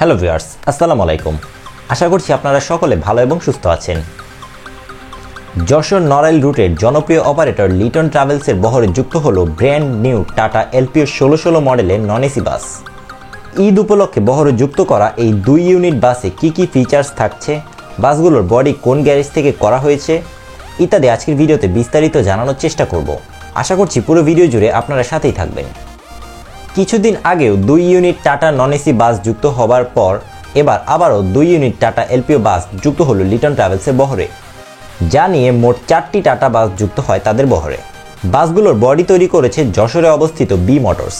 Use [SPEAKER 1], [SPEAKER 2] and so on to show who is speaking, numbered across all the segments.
[SPEAKER 1] Hello viewers, আসসালামু আলাইকুম। আশা করছি আপনারা সকলে ভালো এবং সুস্থ আছেন। যশোর নড়াইল রুটের জনপ্রিয় অপারেটর লিটন ট্রাভেলসের বহরে যুক্ত হলো ব্র্যান্ড নিউ টাটা এলপিও 1616 মডেলের নন এসি বাস। ঈদ উপলক্ষে বহরে যুক্ত করা এই 2 ইউনিট বাসে কি কি ফিচার্স থাকছে, বাসগুলোর বডি কোন গ্যারেজ থেকে করা হয়েছে ইত্যাদি আজকের ভিডিওতে বিস্তারিত জানানোর চেষ্টা করব। আশা করছি পুরো ভিডিও জুড়ে আপনারা সাথেই থাকবেন। কিছুদিন আগেও 2 unit tata non AC bus যুক্ত হবার পর এবার আবারও 2 ইউনিট টাটা এলপিও বাস যুক্ত হলো লিটন ট্রাভেলসের বহরে, যা নিয়ে মোট 4টি টাটা বাস যুক্ত হয় তাদের বহরে। বাসগুলোর বডি তৈরি করেছে যশোরে অবস্থিত বি মোটরস।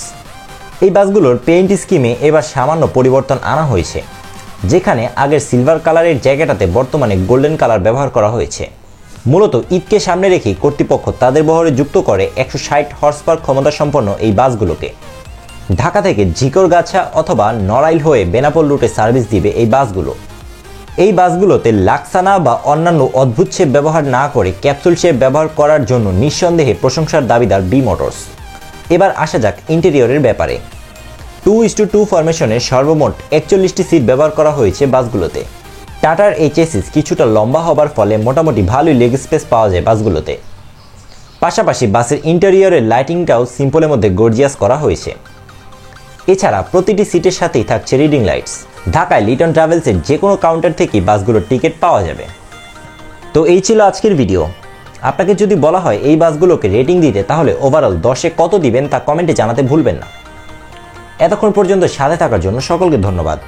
[SPEAKER 1] এই বাসগুলোর পেইন্ট স্কিমে এবার সামান্য পরিবর্তন আনা হয়েছে, যেখানে আগের সিলভার কালারের জায়গাটাতে বর্তমানে গোল্ডেন কালার ব্যবহার করা হয়েছে। মূলত ঈদকে সামনে রেখে কর্তৃপক্ষ তাদের বহরে যুক্ত করে 160 হর্স পাওয়ার ক্ষমতা সম্পন্ন এই বাসগুলোকে। ঢাকা থেকে ঝিকরগাছা অথবা নড়াইল হয়ে বেনাপোল রুটে সার্ভিস দিবে এই বাসগুলো। এই বাসগুলোতে লাক্সানা বা অন্যান্য অদ্ভুত শেপ ব্যবহার না করে ক্যাপসুল শেপ ব্যবহার করার জন্য নিঃসন্দেহে প্রশংসার দাবিদার বি মোটরস। এবার আসা যাক ইন্টেরিয়রের ব্যাপারে। 2:2 ফরমেশনের সর্বমোট 41টি সিট ব্যবহার করা হয়েছে বাসগুলোতে। টাটার এই চেসিস কিছুটা লম্বা হবার ফলে মোটামুটি ভালোই লেগ স্পেস পাওয়া যায় বাসগুলোতে। পাশাপাশি বাসের ইন্টেরিয়রের লাইটিংটাও সিম্পলের মধ্যে গর্জিয়াস করা হয়েছে। এছাড়া প্রতিটি সিটের সাথেই থাকছে রিডিং লাইটস। ঢাকায় লিটন ট্রাভেলসের যে কোনো কাউন্টার থেকেই বাসগুলোর টিকিট পাওয়া যাবে। তো এই ছিল আজকের ভিডিও। আপনাকে যদি বলা হয় এই বাসগুলোকে রেটিং দিতে, তাহলে ওভারঅল 10-এ কত দিবেন তা কমেন্টে জানাতে ভুলবেন না। এতক্ষণ পর্যন্ত সাথে থাকার জন্য সকলকে ধন্যবাদ।